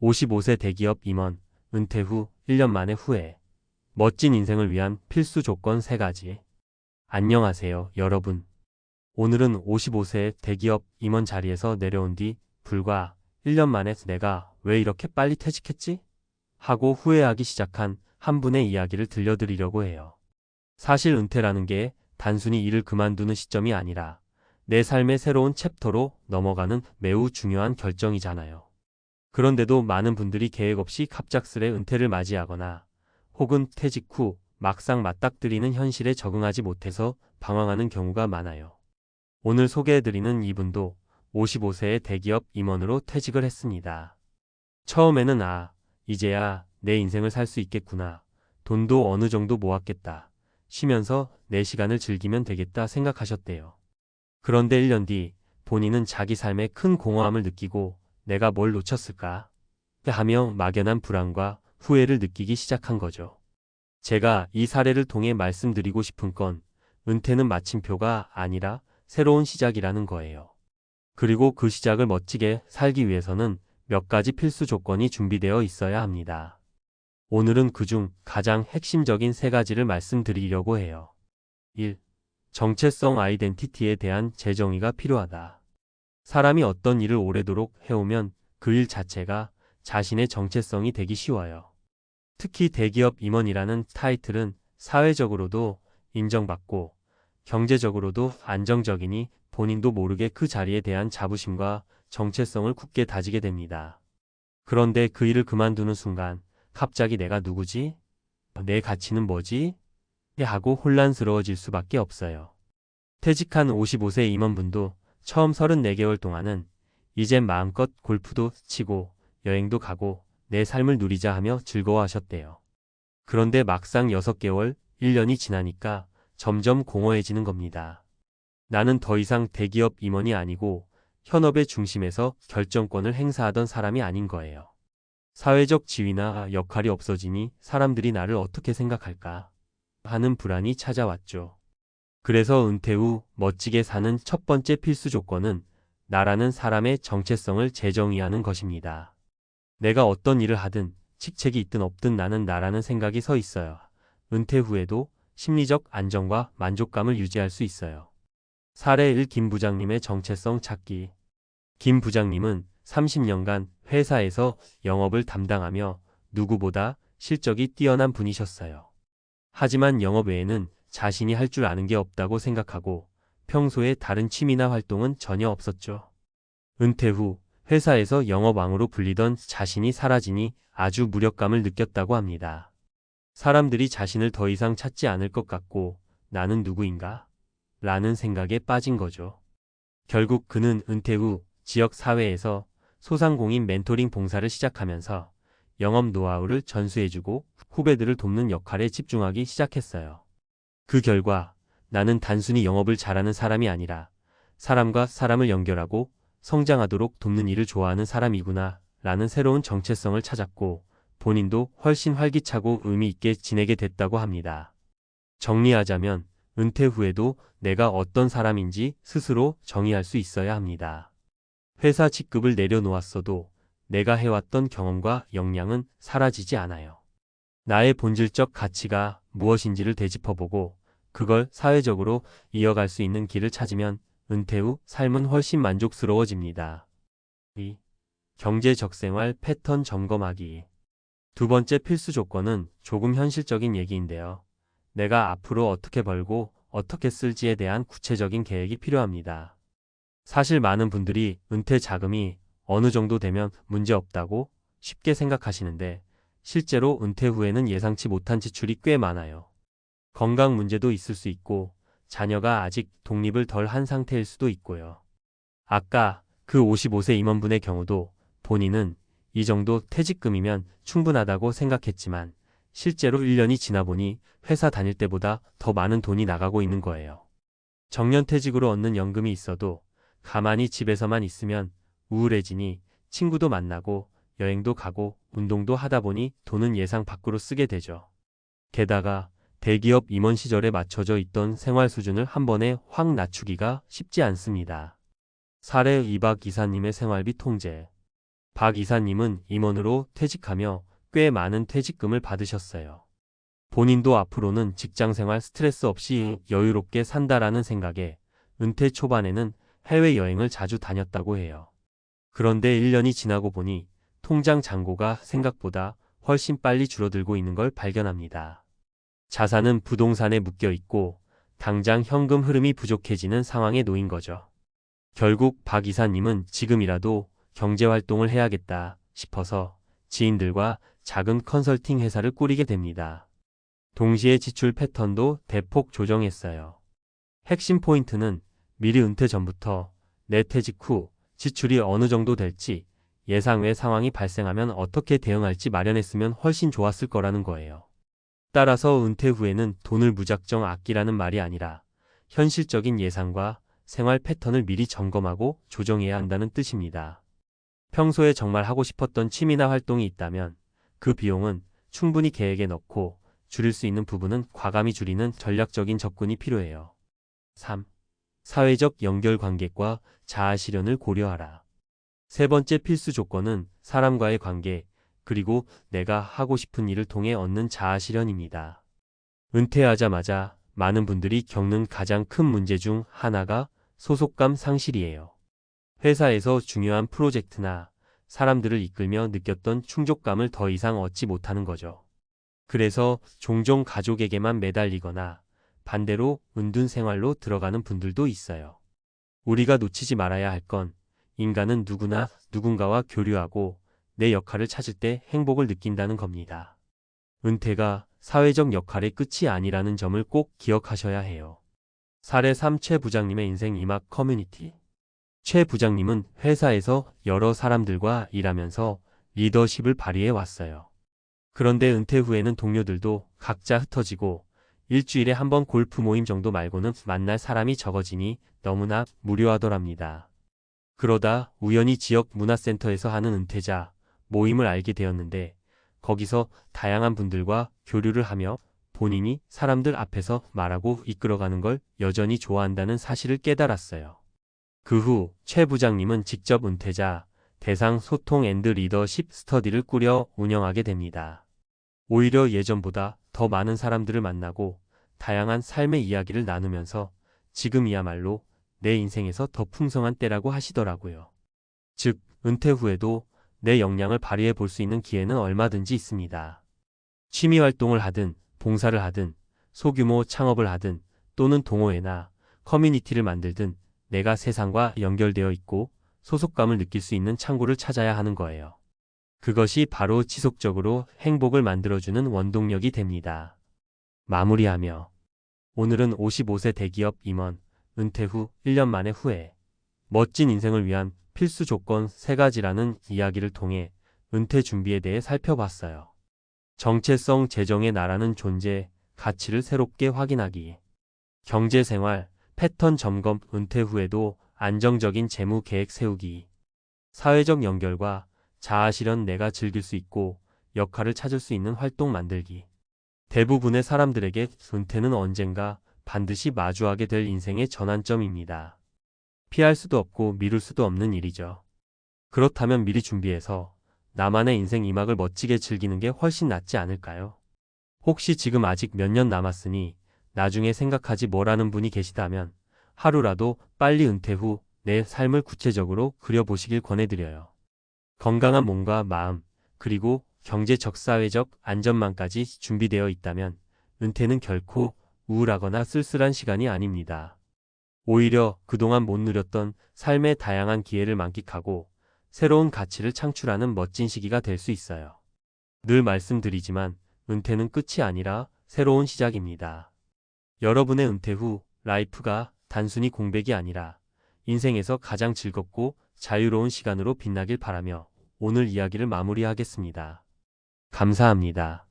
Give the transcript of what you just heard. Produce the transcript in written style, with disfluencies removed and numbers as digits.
55세 대기업 임원, 은퇴 후 1년 만에 후회. 멋진 인생을 위한 필수 조건 3가지. 안녕하세요, 여러분. 오늘은 55세 대기업 임원 자리에서 내려온 뒤 불과 1년 만에 내가 왜 이렇게 빨리 퇴직했지? 하고 후회하기 시작한 한 분의 이야기를 들려드리려고 해요. 사실 은퇴라는 게 단순히 일을 그만두는 시점이 아니라 내 삶의 새로운 챕터로 넘어가는 매우 중요한 결정이잖아요. 그런데도 많은 분들이 계획 없이 갑작스레 은퇴를 맞이하거나 혹은 퇴직 후 막상 맞닥뜨리는 현실에 적응하지 못해서 방황하는 경우가 많아요. 오늘 소개해드리는 이분도 55세의 대기업 임원으로 퇴직을 했습니다. 처음에는 이제야 내 인생을 살 수 있겠구나. 돈도 어느 정도 모았겠다. 쉬면서 내 시간을 즐기면 되겠다 생각하셨대요. 그런데 1년 뒤 본인은 자기 삶에 큰 공허함을 느끼고 내가 뭘 놓쳤을까? 하며 막연한 불안과 후회를 느끼기 시작한 거죠. 제가 이 사례를 통해 말씀드리고 싶은 건 은퇴는 마침표가 아니라 새로운 시작이라는 거예요. 그리고 그 시작을 멋지게 살기 위해서는 몇 가지 필수 조건이 준비되어 있어야 합니다. 오늘은 그중 가장 핵심적인 3가지를 말씀드리려고 해요. 1. 정체성 아이덴티티에 대한 재정의가 필요하다. 사람이 어떤 일을 오래도록 해오면 그 일 자체가 자신의 정체성이 되기 쉬워요. 특히 대기업 임원이라는 타이틀은 사회적으로도 인정받고 경제적으로도 안정적이니 본인도 모르게 그 자리에 대한 자부심과 정체성을 굳게 다지게 됩니다. 그런데 그 일을 그만두는 순간 갑자기 내가 누구지? 내 가치는 뭐지? 하고 혼란스러워질 수밖에 없어요. 퇴직한 55세 임원분도 처음 34개월 동안은 이젠 마음껏 골프도 치고 여행도 가고 내 삶을 누리자 하며 즐거워하셨대요. 그런데 막상 6개월, 1년이 지나니까 점점 공허해지는 겁니다. 나는 더 이상 대기업 임원이 아니고 현업의 중심에서 결정권을 행사하던 사람이 아닌 거예요. 사회적 지위나 역할이 없어지니 사람들이 나를 어떻게 생각할까 하는 불안이 찾아왔죠. 그래서 은퇴 후 멋지게 사는 첫 번째 필수 조건은 나라는 사람의 정체성을 재정의하는 것입니다. 내가 어떤 일을 하든 직책이 있든 없든 나는 나라는 생각이 서 있어야 은퇴 후에도 심리적 안정과 만족감을 유지할 수 있어요. 사례 1. 김 부장님의 정체성 찾기. 김 부장님은 30년간 회사에서 영업을 담당하며 누구보다 실적이 뛰어난 분이셨어요. 하지만 영업 외에는 자신이 할 줄 아는 게 없다고 생각하고 평소에 다른 취미나 활동은 전혀 없었죠. 은퇴 후 회사에서 영업왕으로 불리던 자신이 사라지니 아주 무력감을 느꼈다고 합니다. 사람들이 자신을 더 이상 찾지 않을 것 같고 나는 누구인가? 라는 생각에 빠진 거죠. 결국 그는 은퇴 후 지역 사회에서 소상공인 멘토링 봉사를 시작하면서 영업 노하우를 전수해주고 후배들을 돕는 역할에 집중하기 시작했어요. 그 결과 나는 단순히 영업을 잘하는 사람이 아니라 사람과 사람을 연결하고 성장하도록 돕는 일을 좋아하는 사람이구나 라는 새로운 정체성을 찾았고 본인도 훨씬 활기차고 의미 있게 지내게 됐다고 합니다. 정리하자면 은퇴 후에도 내가 어떤 사람인지 스스로 정의할 수 있어야 합니다. 회사 직급을 내려놓았어도 내가 해왔던 경험과 역량은 사라지지 않아요. 나의 본질적 가치가 무엇인지를 되짚어보고 그걸 사회적으로 이어갈 수 있는 길을 찾으면 은퇴 후 삶은 훨씬 만족스러워집니다. 2. 경제적 생활 패턴 점검하기. 두 번째 필수 조건은 조금 현실적인 얘기인데요. 내가 앞으로 어떻게 벌고 어떻게 쓸지에 대한 구체적인 계획이 필요합니다. 사실 많은 분들이 은퇴 자금이 어느 정도 되면 문제 없다고 쉽게 생각하시는데 실제로 은퇴 후에는 예상치 못한 지출이 꽤 많아요. 건강 문제도 있을 수 있고 자녀가 아직 독립을 덜 한 상태일 수도 있고요. 아까 그 55세 임원분의 경우도 본인은 이 정도 퇴직금이면 충분하다고 생각했지만 실제로 1년이 지나 보니 회사 다닐 때보다 더 많은 돈이 나가고 있는 거예요. 정년퇴직으로 얻는 연금이 있어도 가만히 집에서만 있으면 우울해지니 친구도 만나고 여행도 가고 운동도 하다 보니 돈은 예상 밖으로 쓰게 되죠. 게다가 대기업 임원 시절에 맞춰져 있던 생활 수준을 한 번에 확 낮추기가 쉽지 않습니다. 사례 2박 이사님의 생활비 통제. 박 이사님은 임원으로 퇴직하며 꽤 많은 퇴직금을 받으셨어요. 본인도 앞으로는 직장생활 스트레스 없이 여유롭게 산다라는 생각에 은퇴 초반에는 해외여행을 자주 다녔다고 해요. 그런데 1년이 지나고 보니 통장 잔고가 생각보다 훨씬 빨리 줄어들고 있는 걸 발견합니다. 자산은 부동산에 묶여 있고 당장 현금 흐름이 부족해지는 상황에 놓인 거죠. 결국 박 이사님은 지금이라도 경제활동을 해야겠다 싶어서 지인들과 작은 컨설팅 회사를 꾸리게 됩니다. 동시에 지출 패턴도 대폭 조정했어요. 핵심 포인트는 미리 은퇴 전부터 내 퇴직 후 지출이 어느 정도 될지 예상 외 상황이 발생하면 어떻게 대응할지 마련했으면 훨씬 좋았을 거라는 거예요. 따라서 은퇴 후에는 돈을 무작정 아끼라는 말이 아니라 현실적인 예상과 생활 패턴을 미리 점검하고 조정해야 한다는 뜻입니다. 평소에 정말 하고 싶었던 취미나 활동이 있다면 그 비용은 충분히 계획에 넣고 줄일 수 있는 부분은 과감히 줄이는 전략적인 접근이 필요해요. 3. 사회적 연결관계과 자아실현을 고려하라. 세 번째 필수 조건은 사람과의 관계, 그리고 내가 하고 싶은 일을 통해 얻는 자아실현입니다. 은퇴하자마자 많은 분들이 겪는 가장 큰 문제 중 하나가 소속감 상실이에요. 회사에서 중요한 프로젝트나 사람들을 이끌며 느꼈던 충족감을 더 이상 얻지 못하는 거죠. 그래서 종종 가족에게만 매달리거나 반대로 은둔 생활로 들어가는 분들도 있어요. 우리가 놓치지 말아야 할 건 인간은 누구나 누군가와 교류하고 내 역할을 찾을 때 행복을 느낀다는 겁니다. 은퇴가 사회적 역할의 끝이 아니라는 점을 꼭 기억하셔야 해요. 사례 3. 최 부장님의 인생 이막 커뮤니티. 최 부장님은 회사에서 여러 사람들과 일하면서 리더십을 발휘해 왔어요. 그런데 은퇴 후에는 동료들도 각자 흩어지고 일주일에 한 번 골프 모임 정도 말고는 만날 사람이 적어지니 너무나 무료하더랍니다. 그러다 우연히 지역 문화센터에서 하는 은퇴자 모임을 알게 되었는데 거기서 다양한 분들과 교류를 하며 본인이 사람들 앞에서 말하고 이끌어가는 걸 여전히 좋아한다는 사실을 깨달았어요. 그 후 최 부장님은 직접 은퇴자 대상 소통 앤드 리더십 스터디를 꾸려 운영하게 됩니다. 오히려 예전보다 더 많은 사람들을 만나고 다양한 삶의 이야기를 나누면서 지금이야말로 내 인생에서 더 풍성한 때라고 하시더라고요. 즉, 은퇴 후에도 내 역량을 발휘해 볼 수 있는 기회는 얼마든지 있습니다. 취미 활동을 하든, 봉사를 하든, 소규모 창업을 하든, 또는 동호회나 커뮤니티를 만들든 내가 세상과 연결되어 있고 소속감을 느낄 수 있는 창구를 찾아야 하는 거예요. 그것이 바로 지속적으로 행복을 만들어주는 원동력이 됩니다. 마무리하며 오늘은 55세 대기업 임원, 은퇴 후 1년 만에 후회, 멋진 인생을 위한 필수 조건 3가지라는 이야기를 통해 은퇴 준비에 대해 살펴봤어요. 정체성 재정의 나라는 존재, 가치를 새롭게 확인하기, 경제생활, 패턴 점검, 은퇴 후에도 안정적인 재무 계획 세우기, 사회적 연결과 자아실현, 내가 즐길 수 있고 역할을 찾을 수 있는 활동 만들기. 대부분의 사람들에게 은퇴는 언젠가 반드시 마주하게 될 인생의 전환점입니다. 피할 수도 없고 미룰 수도 없는 일이죠. 그렇다면 미리 준비해서 나만의 인생 이막을 멋지게 즐기는 게 훨씬 낫지 않을까요? 혹시 지금 아직 몇 년 남았으니 나중에 생각하지 뭐라는 분이 계시다면 하루라도 빨리 은퇴 후 내 삶을 구체적으로 그려보시길 권해드려요. 건강한 몸과 마음, 그리고 경제적 사회적 안전망까지 준비되어 있다면 은퇴는 결코 우울하거나 쓸쓸한 시간이 아닙니다. 오히려 그동안 못 누렸던 삶의 다양한 기회를 만끽하고 새로운 가치를 창출하는 멋진 시기가 될 수 있어요. 늘 말씀드리지만 은퇴는 끝이 아니라 새로운 시작입니다. 여러분의 은퇴 후 라이프가 단순히 공백이 아니라 인생에서 가장 즐겁고 자유로운 시간으로 빛나길 바라며 오늘 이야기를 마무리하겠습니다. 감사합니다.